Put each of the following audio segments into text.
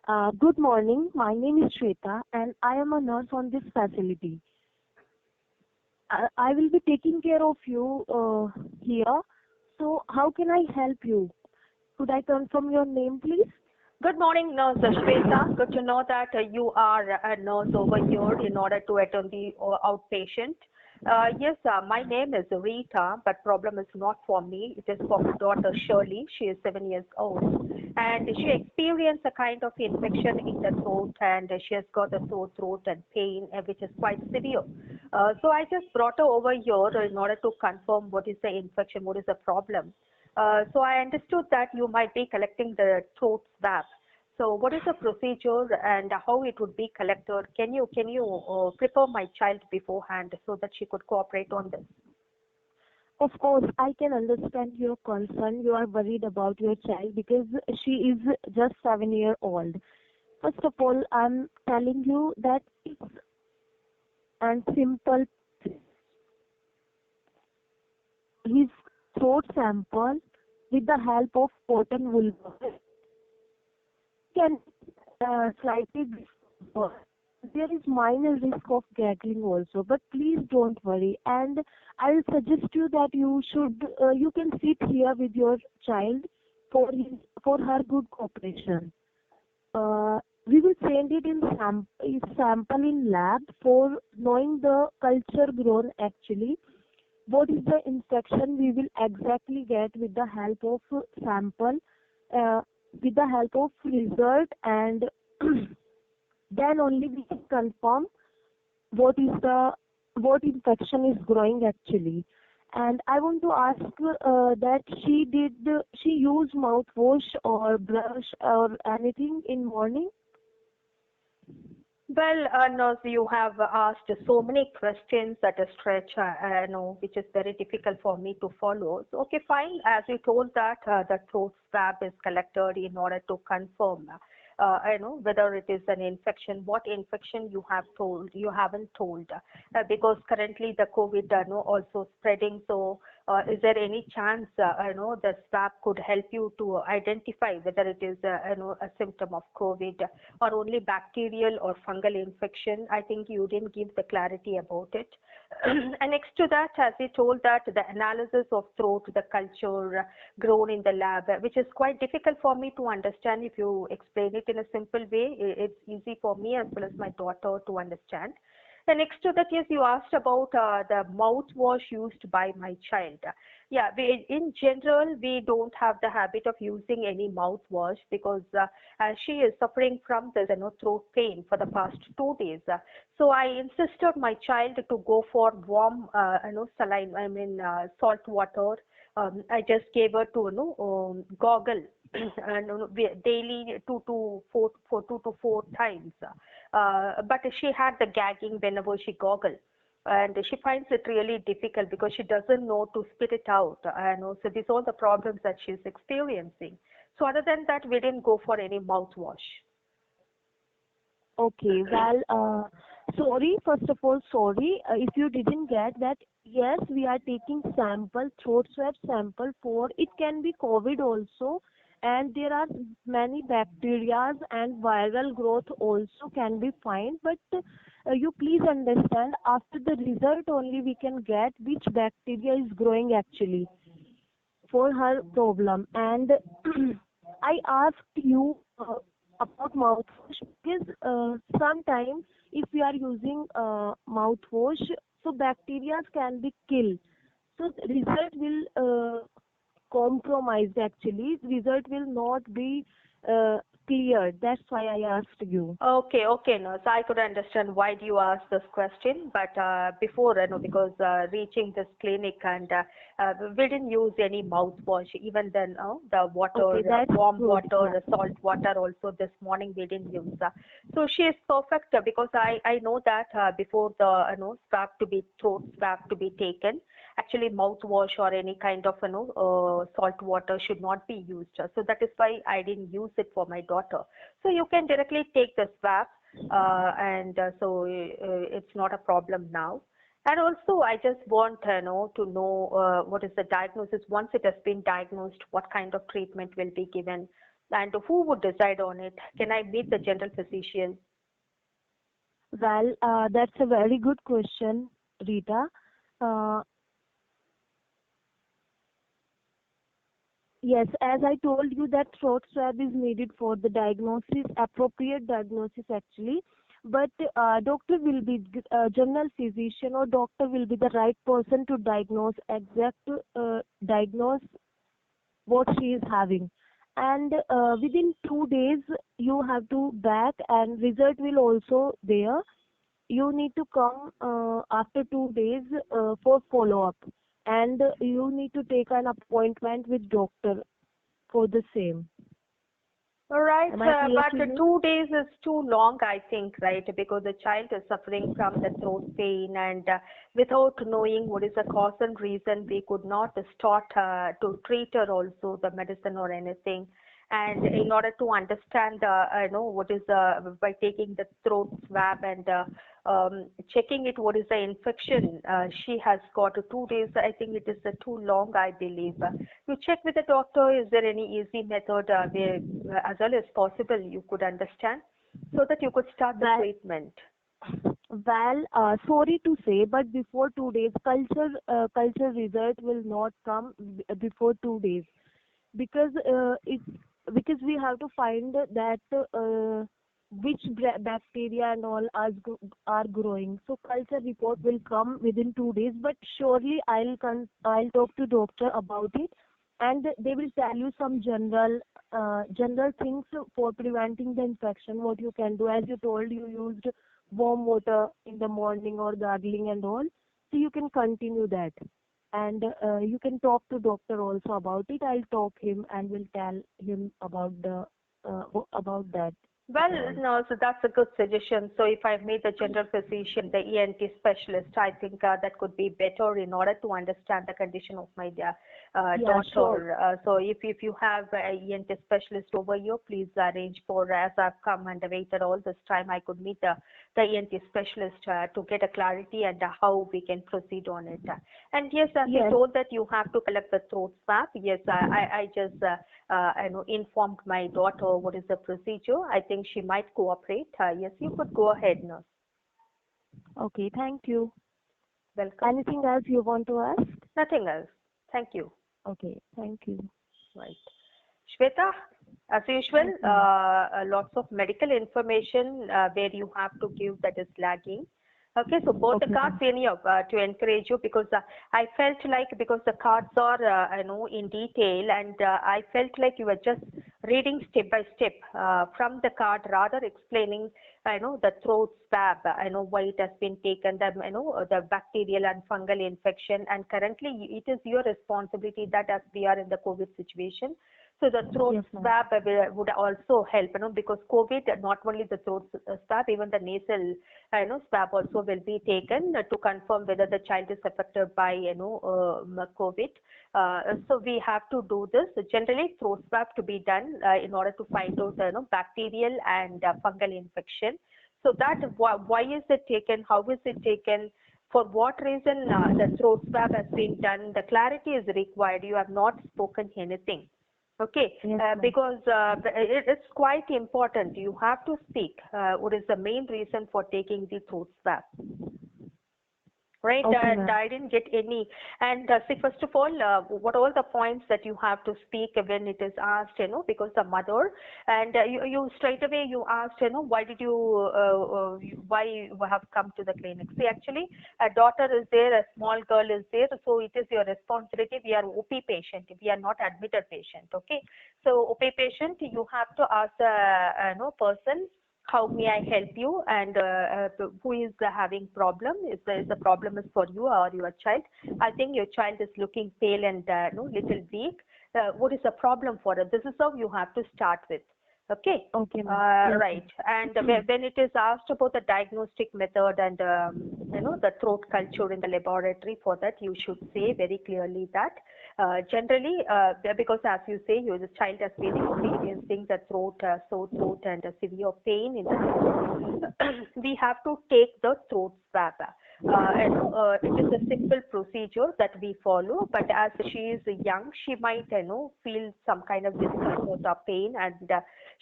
Good morning. My name is Shweta and I am a nurse on this facility. I will be taking care of you here. So how can I help you? Could I confirm your name, please? Good morning, Nurse Shweta. Good to know that you are a nurse over here in order to attend the outpatient. Yes, my name is Rita, but problem is not for me. It is for my daughter Shirley. She is 7 years old, and she experienced a kind of infection in the throat, and she has got a sore throat and pain, which is quite severe. So I just brought her over here in order to confirm what is the infection, what is the problem. So I understood that you might be collecting the throat swab. So what is the procedure and how it would be collected? Can you prepare my child beforehand so that she could cooperate on this? Of course, I can understand your concern. You are worried about your child because she is just 7 years old. First of all, I'm telling you that it's and simple. His throat sample with the help of cotton wool can slightly differ. There is minor risk of gagging also, but please don't worry. And I will suggest you that you can sit here with your child for her good cooperation. We will send it in sample in lab for knowing the culture grown actually. What is the infection we will exactly get with the help of sample, uh, with the help of result, and then only we can confirm what infection is growing actually. And I want to ask that she use mouthwash or brush or anything in morning? Well, Nurse, you have asked so many questions at a stretch, know, which is very difficult for me to follow. So, okay, fine. As you told that the throat swab is collected in order to confirm, I know whether it is an infection, what infection you have told, you haven't told, because currently the COVID, also spreading. So, is there any chance, the swab could help you to identify whether it is, a symptom of COVID or only bacterial or fungal infection? I think you didn't give the clarity about it. And next to that, as you told that the analysis of throat, the culture grown in the lab, which is quite difficult for me to understand. If you explain it in a simple way, it's easy for me as well as my daughter to understand. The next to that, yes, you asked about the mouthwash used by my child. Yeah, in general, we don't have the habit of using any mouthwash because she is suffering from this, throat pain for the past 2 days. So I insisted my child to go for warm, saline, salt water. I just gave her to, goggle and daily 2 to 4 times. But she had the gagging whenever she goggled. And she finds it really difficult because she doesn't know to spit it out. And also these are the problems that she's experiencing. So other than that, we didn't go for any mouthwash. Okay, well, sorry, first of all, sorry if you didn't get that. Yes, we are taking sample, throat swab sample for, it can be COVID also, and there are many bacteria and viral growth also can be found, but you please understand, after the result only we can get which bacteria is growing actually for her problem. And I asked you about mouthwash because sometimes if we are using mouthwash, so bacteria can be killed. So the result will compromised actually. Result will not be uh, cleared. That's why I asked you. Okay, no. So I could understand why do you ask this question, but before, because reaching this clinic and we didn't use any mouthwash. Even then, the water, Okay, that's warm good. water, Yeah. salt water also this morning we didn't use. So she is perfect because I know that before the swab to be throat swab to be taken, actually mouthwash or any kind of salt water should not be used. So that is why I didn't use it for my daughter. So you can directly take the swab, and so it's not a problem now. And also, I just want to know what is the diagnosis. Once it has been diagnosed, what kind of treatment will be given. And who would decide on it? Can I meet the general physician? Well, that's a very good question, Rita. Uh, yes, as I told you that throat swab is needed for the diagnosis, appropriate diagnosis actually. But doctor will be general physician or doctor will be the right person to diagnose what she is having. And within 2 days you have to back and result will also there. You need to come after 2 days for follow up, and you need to take an appointment with doctor for the same. All right, Am I clear but to you? 2 days is too long, I think, right? Because the child is suffering from the throat pain, and without knowing what is the cause and reason, we could not start to treat her also the medicine or anything. And in order to understand, what is by taking the throat swab and checking it, what is the infection she has got. 2 days, I think it is too long, I believe. You check with the doctor, is there any easy method where as well as possible you could understand so that you could start the Well, treatment? sorry to say, but before 2 days, culture result will not come before 2 days, because because we have to find that which bacteria and all are growing. So culture report will come within 2 days, but surely I'll talk to doctor about it, and they will tell you some general things for preventing the infection. What you can do, as you told, you used warm water in the morning or gargling and all, so you can continue that. And you can talk to doctor also about it. I'll talk him and will tell him about that Well, and all. no, so that's a good suggestion. So if I meet the general physician, the ENT specialist, I think that could be better in order to understand the condition of my Yeah, sure. daughter. So if you have a ENT specialist over here, please arrange for, as I've come and waited all this time, I could meet the ENT specialist to get a clarity and how we can proceed on it. And yes, as you Yes. told that you have to collect the throat swab, yes, I just informed my daughter what is the procedure. I think she might cooperate. Yes, you could go ahead, nurse. Okay, thank you. Welcome. Anything else you want to ask? Nothing else. Thank you. Okay, thank you. Right. Shweta, as usual, Yes, ma'am. lots of medical information where you have to give that is lagging. Okay, so both the Okay, cards ma'am. in here to encourage you, because I felt like, because the cards are in detail, and I felt like you were just reading step by step from the card, rather explaining the throat swab, why it has been taken, the the bacterial and fungal infection, and currently it is your responsibility that as we are in the COVID situation. So the throat Yes, ma'am. swab would also help, because COVID, not only the throat swab, even the nasal, swab also will be taken to confirm whether the child is affected by, COVID. So we have to do this. Generally, throat swab to be done in order to find out, bacterial and fungal infection. So that why is it taken? How is it taken? For what reason the throat swab has been done? The clarity is required. You have not spoken anything. Okay, Yes, ma'am. because it's quite important. You have to speak. What is the main reason for taking the throat swab? Right, Okay, and ma'am. I didn't get any. And see, first of all, what are all the points that you have to speak when it is asked, because the mother, and you straight away you asked, why did why you have come to the clinic? See, actually, a daughter is there, a small girl is there, so it is your responsibility. We are OP patient, we are not admitted patient, okay? So OP patient, you have to ask the person, how may I help you, and who is having problem, if the problem is for you or your child. I think your child is looking pale and little weak. What is the problem for it? This is how you have to start with. Okay. Okay, ma'am. Yes, Right. And when it is asked about the diagnostic method and the throat culture in the laboratory, for that you should say very clearly that Generally, because as you say, the child has been experiencing the sore throat and a severe pain in the throat, we have to take the throat swab. It is a simple procedure that we follow, but as she is young, she might, feel some kind of discomfort or pain, and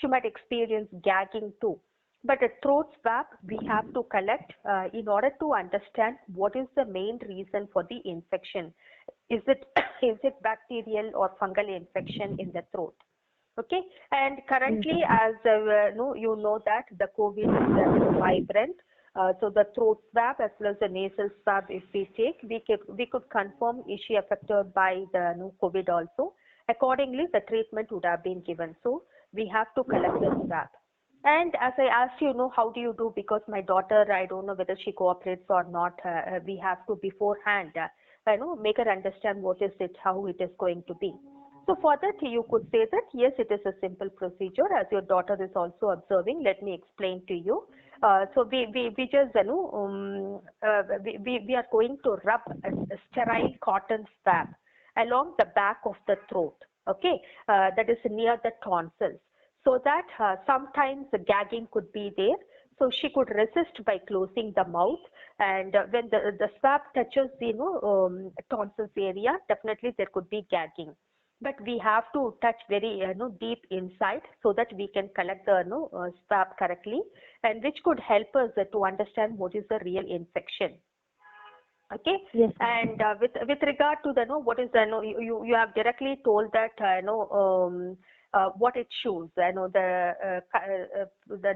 she might experience gagging too. But a throat swab we have to collect in order to understand what is the main reason for the infection. Is it is it bacterial or fungal infection in the throat? Okay, and Yes, currently, ma'am. as you know that the COVID is vibrant, so the throat swab as well as the nasal swab, if we take, we could confirm is she affected by the COVID also. Accordingly, the treatment would have been given. So we have to collect the swab. And as I asked you, how do you do? Because my daughter, I don't know whether she cooperates or not. We have to beforehand, make her understand what is it, how it is going to be. So for that, you could say that yes, it is a simple procedure. As your daughter is also observing, let me explain to you. So we just, we are going to rub a sterile cotton swab along the back of the throat. Okay, that is near the tonsils, so that sometimes the gagging could be there. So she could resist by closing the mouth, and when the swab touches tonsils area, definitely there could be gagging. But we have to touch very deep inside so that we can collect the swab correctly, and which could help us to understand what is the real infection. Okay, Yes, ma'am. and with regard to the what is the you have directly told that what it shows, the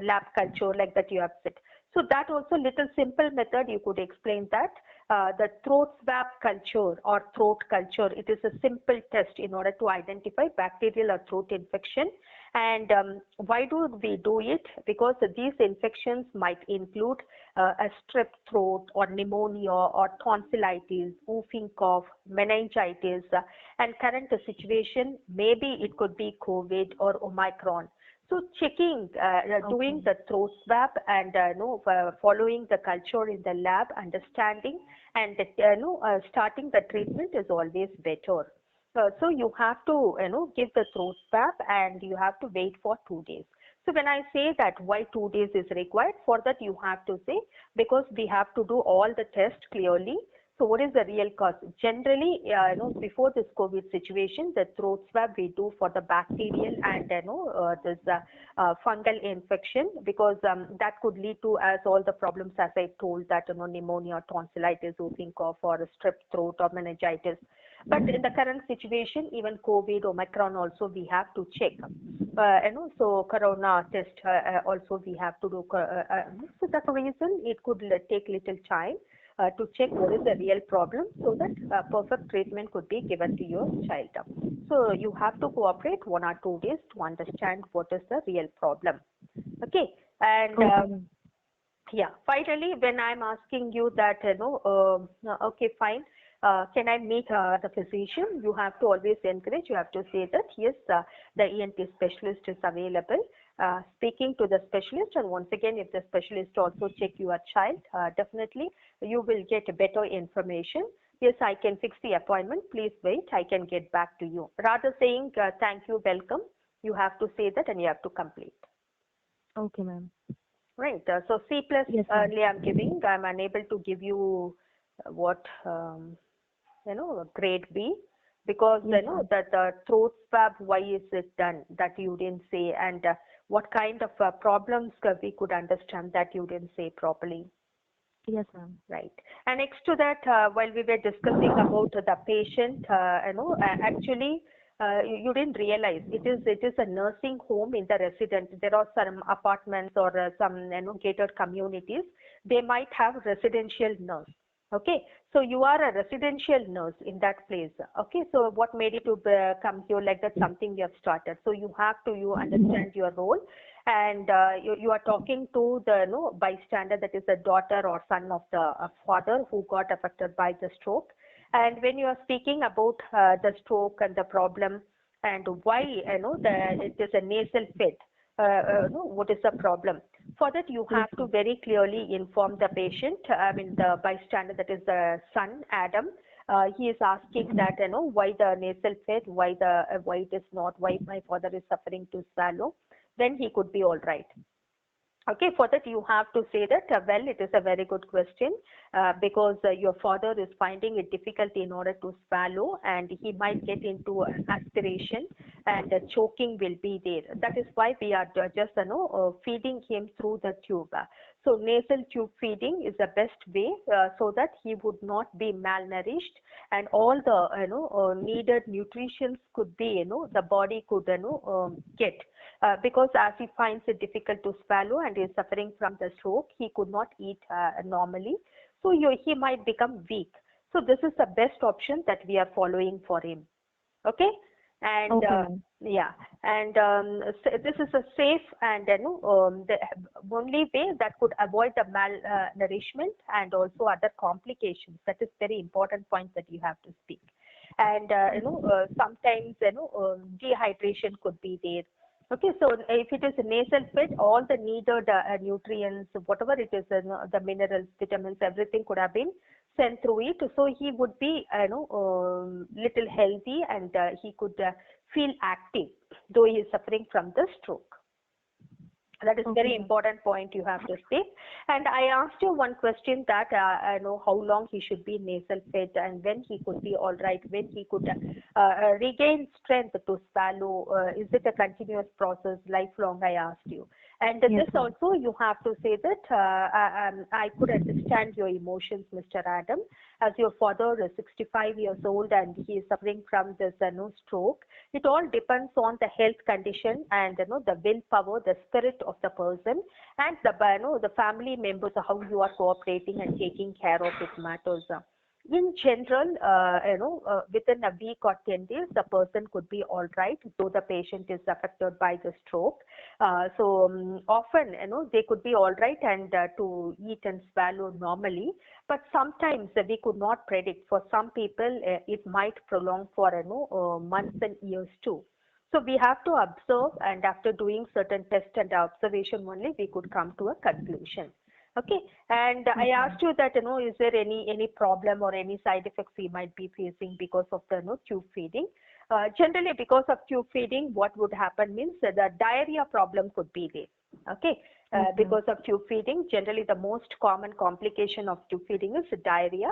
lab culture like that you have said. So that also little simple method you could explain that the throat swab culture or throat culture, it is a simple test in order to identify bacterial or throat infection. And why do we do it? Because these infections might include a strep throat or pneumonia or tonsillitis, whooping cough, meningitis, and current situation, maybe it could be COVID or Omicron. So checking, doing Okay. the throat swab and following the culture in the lab, understanding and starting the treatment is always better. So you have to give the throat swab and you have to wait for 2 days. So when I say that why 2 days is required, for that you have to say because we have to do all the tests clearly. So what is the real cause? Generally, before this COVID situation, the throat swab we do for the bacterial and this fungal infection, because that could lead to as all the problems as I told, that pneumonia, tonsillitis, whooping cough, or a strep throat or meningitis. But in the current situation, even COVID, Omicron also we have to check. So corona test also we have to do. So that's the reason it could take little time to check what is the real problem, so that perfect treatment could be given to your child. So you have to cooperate 1 or 2 days to understand what is the real problem. Okay, and Okay, ma'am. yeah, finally, when I'm asking you that, okay, fine, can I meet the physician? You have to always encourage, you have to say that, yes, the ENT specialist is available. Speaking to the specialist, and once again, if the specialist also check your child, definitely you will get better information. Yes, I can fix the appointment. Please wait. I can get back to you. Rather saying thank you, welcome, you have to say that and you have to complete. Okay, ma'am. Right. So C plus Yes, ma'am. only I'm giving. I'm unable to give you what grade B, because Yes, ma'am. that the throat swab, why is it done, that you didn't say, and what kind of problems we could understand that you didn't say properly. Yes, ma'am. Right. And next to that, while we were discussing about the patient, actually, you didn't realize it is a nursing home in the resident. There are some apartments or some gated communities. They might have residential nurse. Okay, so you are a residential nurse in that place. Okay, so what made you to come here like that? Something you have started. So you understand your role, and you are talking to the bystander, that is the daughter or son of the father who got affected by the stroke. And when you are speaking about the stroke and the problem and why it is a nasal fit, what is the problem? For that, you Yes, have to ma'am. very clearly inform the patient, I mean the bystander, that is the son, Adam, he is asking that, why the nasal fit, why it is not, why my father is suffering to swallow, then he could be all right. Okay, for that you have to say that, well, it is a very good question because your father is finding it difficult in order to swallow, and he might get into aspiration, and choking will be there. That is why we are just feeding him through the tube. So nasal tube feeding is the best way so that he would not be malnourished, and all the needed nutrition could be the body could get. Because as he finds it difficult to swallow and is suffering from the stroke, he could not eat normally. So he might become weak. So this is the best option that we are following for him. Okay? And yeah, and so this is a safe and the only way that could avoid the malnourishment and also other complications. That is very important point that you have to speak. And sometimes dehydration could be there. Okay, so if it is a nasal fit, all the needed nutrients, whatever it is, the minerals, vitamins, everything could have been sent through it. So he would be, little healthy, and he could feel active, though he is suffering from the stroke. That is very important point you have to speak. And I asked you one question that I know how long he should be nasal fed and when he could be all right, when he could regain strength to swallow. Is it a continuous process, lifelong? I asked you. And Yes, this also you have to say that I could understand your emotions, Mr. Adam, as your father is 65 years old and he is suffering from this stroke. It all depends on the health condition and the willpower, the spirit of the person, and the family members, how you are cooperating and taking care of it matters. In general, within a week or 10 days, the person could be all right, though the patient is affected by the stroke. So often, they could be all right and to eat and swallow normally. But sometimes we could not predict. For some people, it might prolong for months and years too. So we have to observe, and after doing certain tests and observation only, we could come to a conclusion. Okay, and I asked you that is there any problem or any side effects he might be facing because of the tube feeding? Generally, because of tube feeding, what would happen means that the diarrhea problem could be there. Okay, because of tube feeding, generally the most common complication of tube feeding is diarrhea.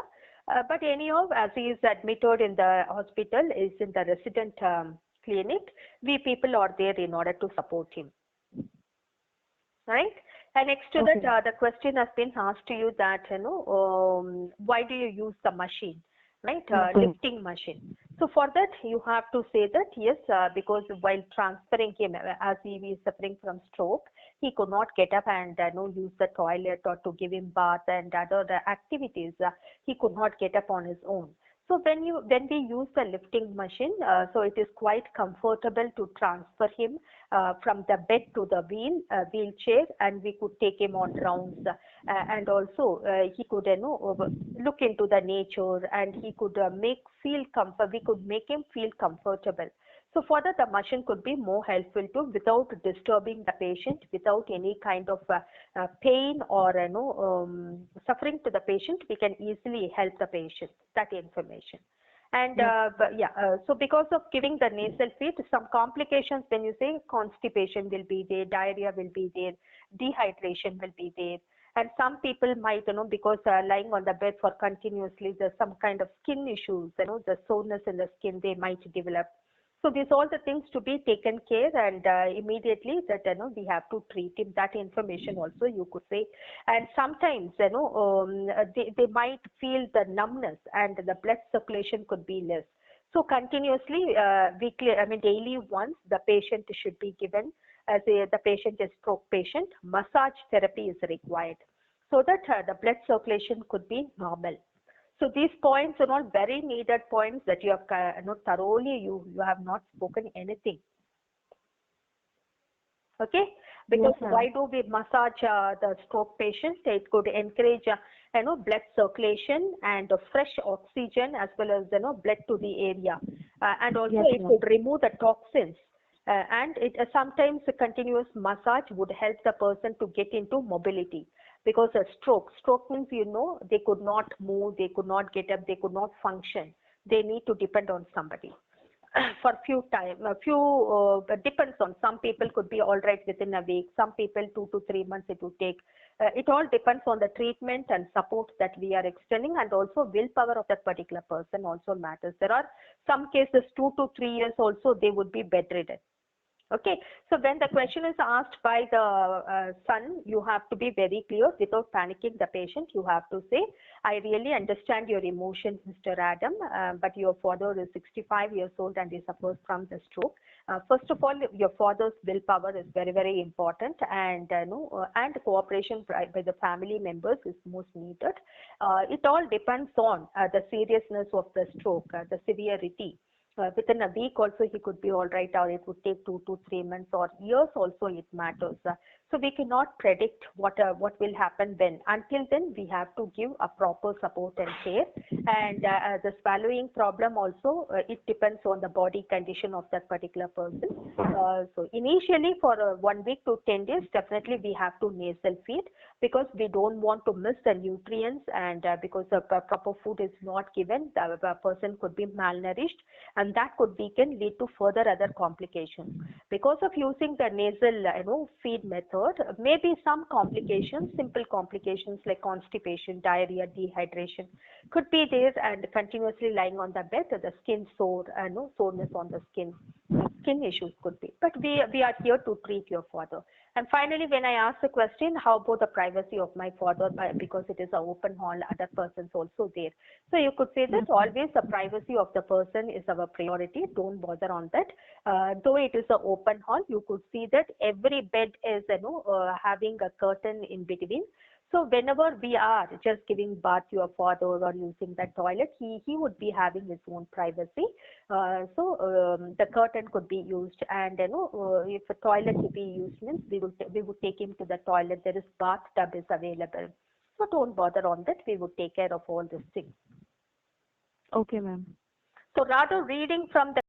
But anyhow, as he is admitted in the hospital, is in the resident clinic, we people are there in order to support him. Right? And next to that, the question has been asked to you that, why do you use the machine, right? Lifting machine. So for that, you have to say that, yes, because while transferring him, as he is suffering from stroke, he could not get up and use the toilet or to give him bath and other activities. He could not get up on his own. So when we use the lifting machine, so it is quite comfortable to transfer him from the bed to the wheelchair, and we could take him on rounds, and also he could look into the nature, and he could we could make him feel comfortable. So for that, the machine could be more helpful too, without disturbing the patient, without any kind of pain or suffering to the patient. We can easily help the patient. That information. And so because of giving the nasal feed, some complications, when you say constipation will be there, diarrhea will be there, dehydration will be there. And some people might, because lying on the bed for continuously, there's some kind of skin issues, the soreness in the skin they might develop. So these all the things to be taken care, and immediately that we have to treat him. That information also you could say. And sometimes they might feel the numbness and the blood circulation could be less. So continuously, weekly, daily once, the patient should be given, as the patient is stroke patient, massage therapy is required, so that the blood circulation could be normal. So these points are all very needed points that you have thoroughly, you have not spoken anything. Okay, because yes, why do we massage the stroke patient? It could encourage blood circulation and fresh oxygen, as well as blood to the area, and also yes, it could remove the toxins. And it sometimes a continuous massage would help the person to get into mobility. because a stroke means, they could not move, they could not get up, they could not function. They need to depend on somebody for depends on, some people could be all right within a week, some people 2 to 3 months it would take. It all depends on the treatment and support that we are extending, and also willpower of that particular person also matters. There are some cases 2 to 3 years also they would be bedridden. Okay, so when the question is asked by the son, you have to be very clear without panicking the patient. You have to say, I really understand your emotions, Mr. Adam, but your father is 65 years old and he suffers from the stroke. First of all, your father's willpower is very, very important, and and cooperation by the family members is most needed. It all depends on the seriousness of the stroke, the severity. Within a week also he could be all right, or it would take 2 to 3 months or years also, it matters. So we cannot predict what will happen when. Until then, we have to give a proper support and care. And the swallowing problem also, it depends on the body condition of that particular person. So initially for 1 week to 10 days, definitely we have to nasal feed, because we don't want to miss the nutrients, and because the proper food is not given, the person could be malnourished, and that can lead to further other complications. Because of using the nasal feed method, maybe some complications, simple complications like constipation, diarrhea, dehydration could be there, and continuously lying on the bed, the skin soreness on the skin issues could be. But we are here to treat your father. And finally, when I ask the question, how about the privacy of my father, because it is an open hall, other persons also there. So you could say that always the privacy of the person is our priority. Don't bother on that. Though it is an open hall, you could see that every bed is having a curtain in between. So whenever we are just giving bath to your father or using the toilet, he would be having his own privacy. The curtain could be used, and if a toilet to be used means we would take him to the toilet. There is bathtub is available. So don't bother on that. We would take care of all these things. Okay, ma'am. So rather reading from the